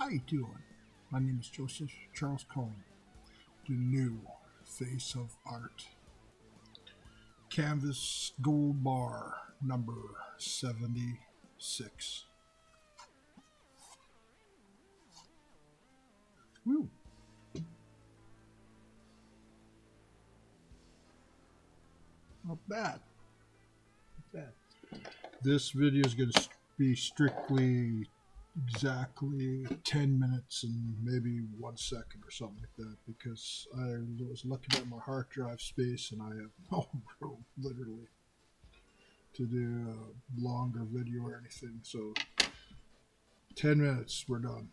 How you doing? My name is Joseph Charles Colin, the new face of art. Canvas gold bar number 76. Woo. Not bad. Not bad. This video is going to be strictly exactly 10 minutes and maybe 1 second or something like that, because I was looking at my hard drive space and I have no room literally to do a longer video or anything. So 10 minutes, we're done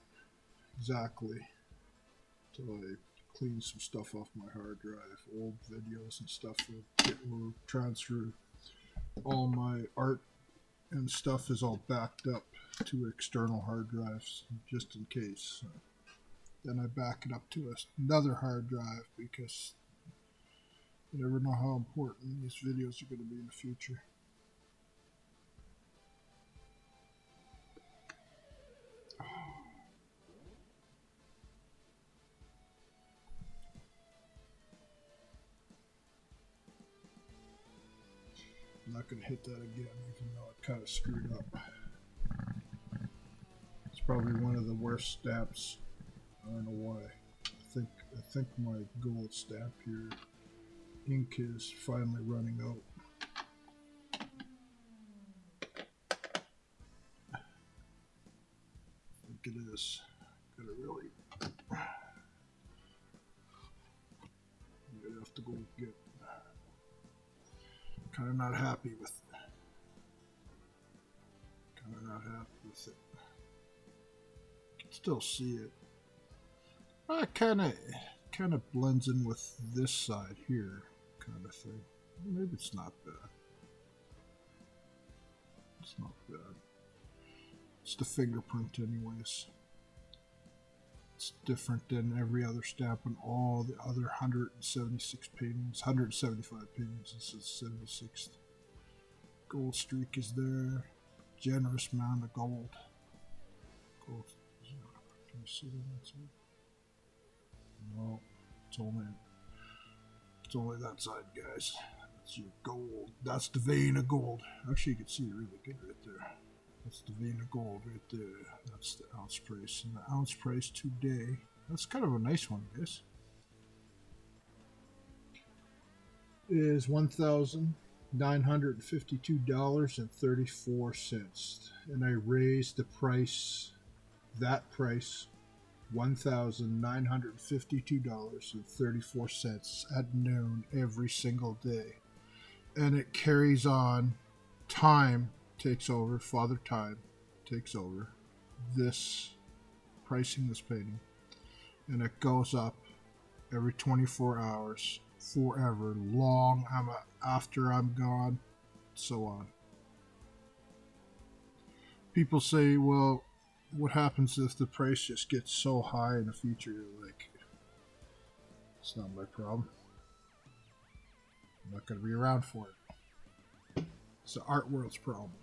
exactly, till I clean some stuff off my hard drive. Old videos and stuff will transfer. All my art and stuff is all backed up to external hard drives just in case. Then I back it up to another hard drive because you never know how important these videos are going to be in the future. I'm not going to hit that again, even though it kind of screwed up. It's probably one of the worst stamps. I don't know why. I think my gold stamp here, ink is finally running out. I think it is. Gotta really. You have to go get. Kind of not happy with it. Can still see it. It kind of blends in with this side here, kind of thing. Maybe it's not bad. It's not bad. It's the fingerprint, anyways. It's different than every other stamp and all the other 176 paintings, 175 paintings. This is 76th. Gold streak is there. Generous amount of gold. Gold. Can you see that inside? No, it's only that side, guys. That's your gold. That's the vein of gold. Actually, you can see it really good right there. That's the vein of gold right there. That's the ounce price. And the ounce price today, that's kind of a nice one, guys, is $1,952.34. And I raised the price, that price, $1,952.34 at noon every single day. And it carries on. Time takes over, Father Time takes over this pricing, this painting, and it goes up every 24 hours forever, long after I'm gone, so on. People say, well, what happens if the price just gets so high in the future? Like, it's not my problem. I'm not going to be around for it. It's the art world's problem.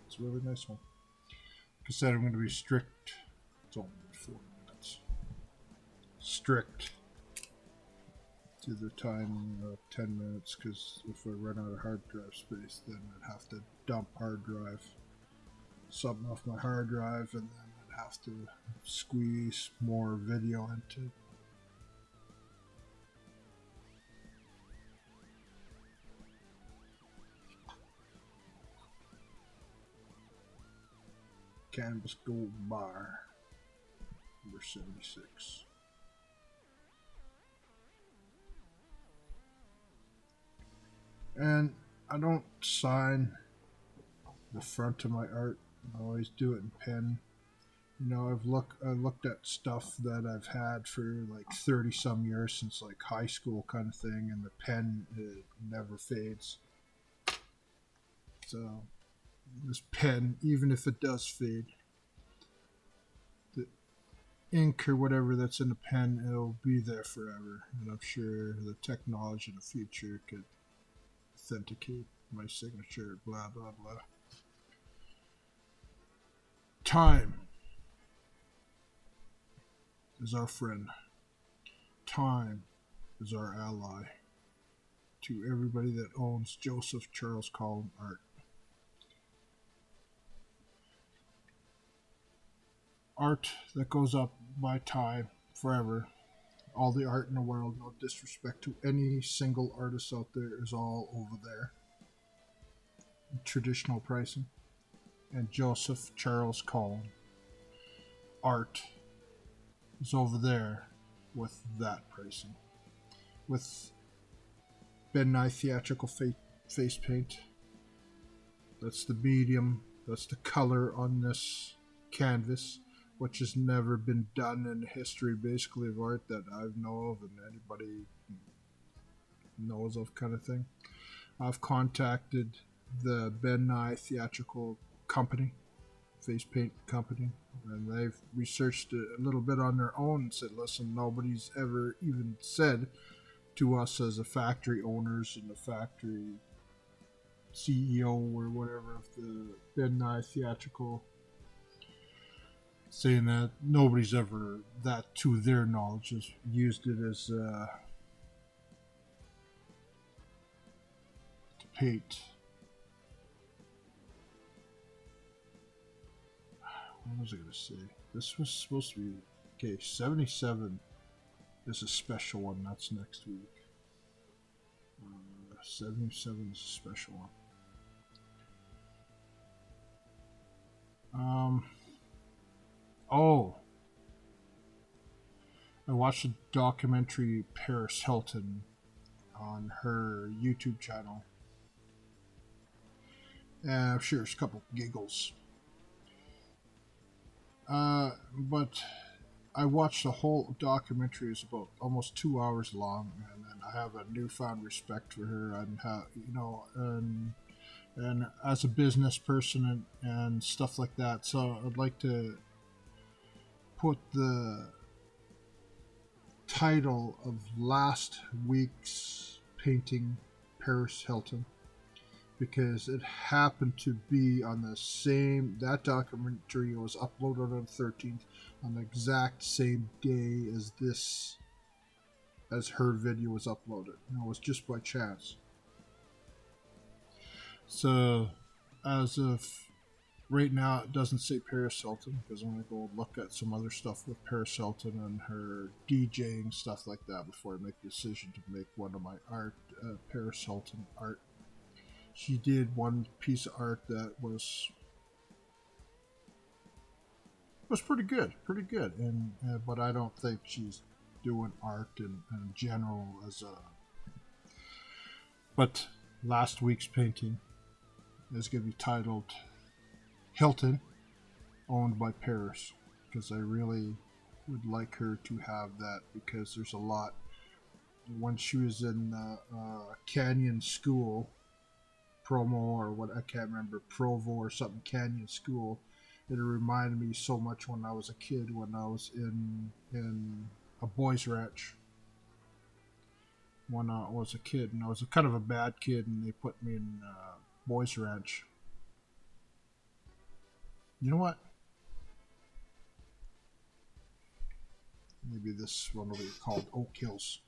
It's a really nice one. Like I said, I'm going to be strict. It's only 4 minutes. Strict to the time of 10 minutes, because if I run out of hard drive space, then I'd have to dump hard drive, something off my hard drive, and then I'd have to squeeze more video into it. Canvas gold bar number 76. And I don't sign the front of my art. I always do it in pen. You know, I looked at stuff that I've had for like 30 some years, since like high school kind of thing, and the pen, it never fades. So this pen, even if it does fade, the ink or whatever that's in the pen, it'll be there forever. And I'm sure the technology in the future could authenticate my signature, blah, blah, blah. Time. is our friend. Time is our ally. To everybody that owns Joseph Charles Colin art. Art that goes up by time forever. All the art in the world, no disrespect to any single artist out there, is all over there. Traditional pricing. And Joseph Charles Colin art is over there with that pricing. With Ben Nye theatrical face paint. That's the medium, that's the color on this canvas, which has never been done in the history basically of art that I know of and anybody knows of, kind of thing. I've contacted the Ben Nye theatrical company, face paint company, and they've researched it a little bit on their own and said, listen, nobody's ever even said to us as a factory owners and the factory CEO or whatever of the Ben Nye theatrical, saying that nobody's ever, that to their knowledge, has used it as to paint. What was I going to say? This was supposed to be, okay, 77 is a special one. That's next week. 77 is a special one. I watched a documentary, Paris Hilton, on her YouTube channel. I'm sure there's a couple giggles. But I watched the whole documentary. It's about almost 2 hours long, and I have a newfound respect for her and how, and as a business person and stuff like that. So I'd like to put the title of last week's painting, Paris Hilton, because it happened to be on the same, that documentary was uploaded on the 13th, on the exact same day as this, as her video was uploaded. And it was just by chance. So, as of right now, it doesn't say Paris Hilton, because I'm going to go look at some other stuff with Paris Hilton and her DJing, stuff like that, before I make the decision to make one of my art, Paris Hilton art. She did one piece of art that was pretty good, and but I don't think she's doing art in general as a. But last week's painting is going to be titled Hilton, owned by Paris, because I really would like her to have that, because there's a lot. When she was in Canyon School, Promo or what, I can't remember, Provo or something, Canyon School, it reminded me so much when I was a kid, when I was in a boys ranch when I was a kid, and I was a kind of a bad kid, and they put me in boys ranch. You know what, maybe this one will be called Oakhills.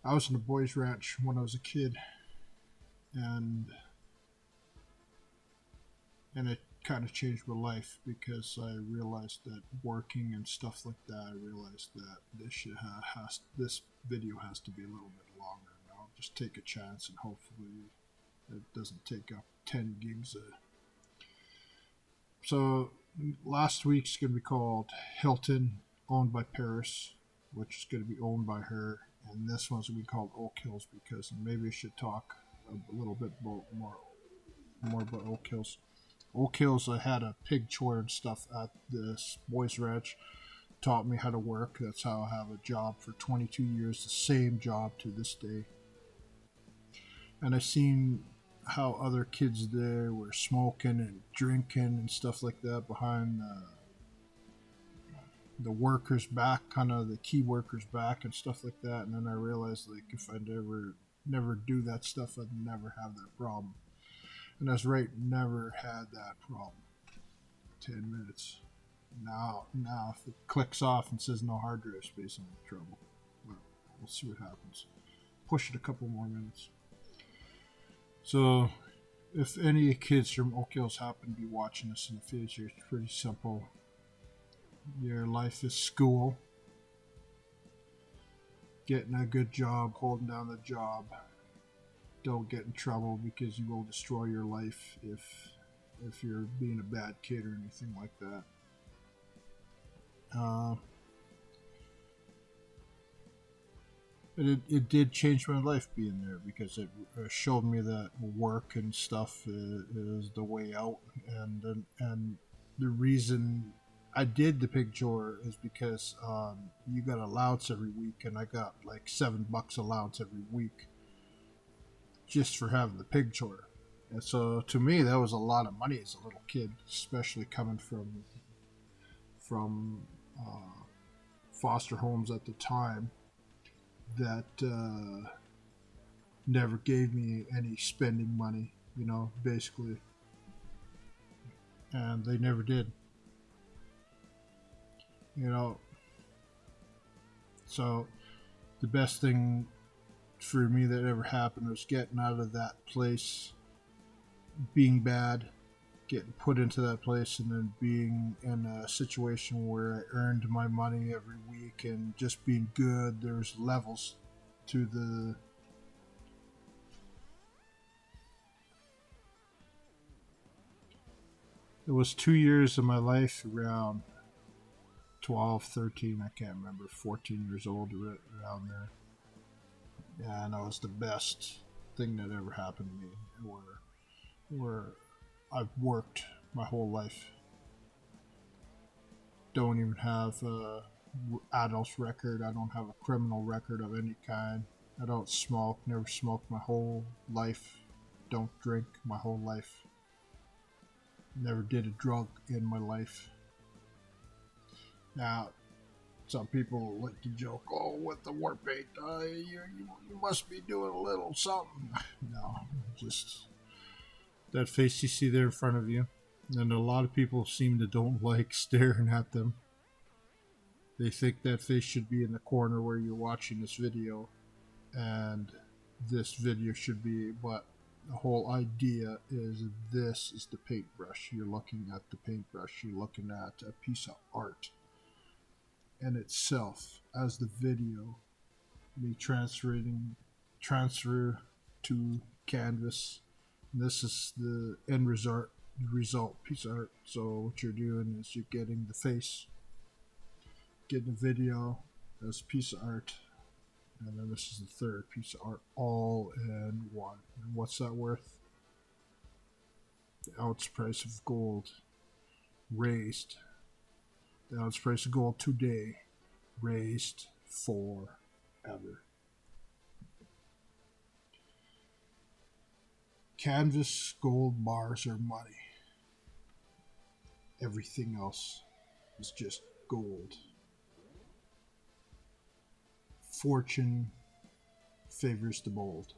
I was in a boys ranch when I was a kid, and it kind of changed my life, because I realized that working and stuff like that, I realized that this video has to be a little bit longer. And I'll just take a chance, and hopefully it doesn't take up 10 gigs. So last week's going to be called Hilton, owned by Paris, which is going to be owned by her, and this one's going to be called Oakhills, because maybe I should talk a little bit more about Oakhills. Oakhills, I had a pig chore and stuff at this boys ranch, taught me how to work. That's how I have a job for 22 years, the same job to this day. And I seen how other kids there were smoking and drinking and stuff like that behind the workers' back, kind of the key workers' back and stuff like that. And then I realized, like, if I never do that stuff, I'd never have that problem. And I was right, never had that problem. 10 minutes. Now, if it clicks off and says no hard drive space, I'm in trouble. Well, we'll see what happens. Push it a couple more minutes. So, if any kids from Oak Hills happen to be watching this in the future, it's pretty simple. Your life is school. Getting a good job, holding down the job. Don't get in trouble because you will destroy your life if you're being a bad kid or anything like that. But it did change my life being there because it showed me that work and stuff is the way out, and the reason I did the pig chore is because you got allowance every week, and I got like $7 allowance every week just for having the pig chore. And so to me, that was a lot of money as a little kid, especially coming from foster homes at the time that never gave me any spending money, basically. And they never did. So the best thing for me that ever happened was getting out of that place, being bad, getting put into that place, and then being in a situation where I earned my money every week and just being good. There's levels to the it was 2 years of my life, around 12, 13, I can't remember, 14 years old, around there. Yeah, and it was the best thing that ever happened to me, where I've worked my whole life. Don't even have a adult's record. I don't have a criminal record of any kind. I don't smoke. Never smoked my whole life. Don't drink my whole life. Never did a drug in my life. Now, some people like to joke, "Oh, with the Warpaint, you must be doing a little something." No, just that face you see there in front of you. And a lot of people seem to don't like staring at them. They think that face should be in the corner where you're watching this video, and this video should be, but the whole idea is this is the paintbrush. You're looking at the paintbrush. You're looking at a piece of art in itself as the video. Me transfer to canvas. And this is the end result piece of art. So what you're doing is you're getting the face, getting the video as a piece of art, and then this is the third piece of art, all in one. And what's that worth? The ounce price of gold raised. The ounce price of gold today raised forever. Canvas gold bars are money. Everything else is just gold. Fortune favors the bold.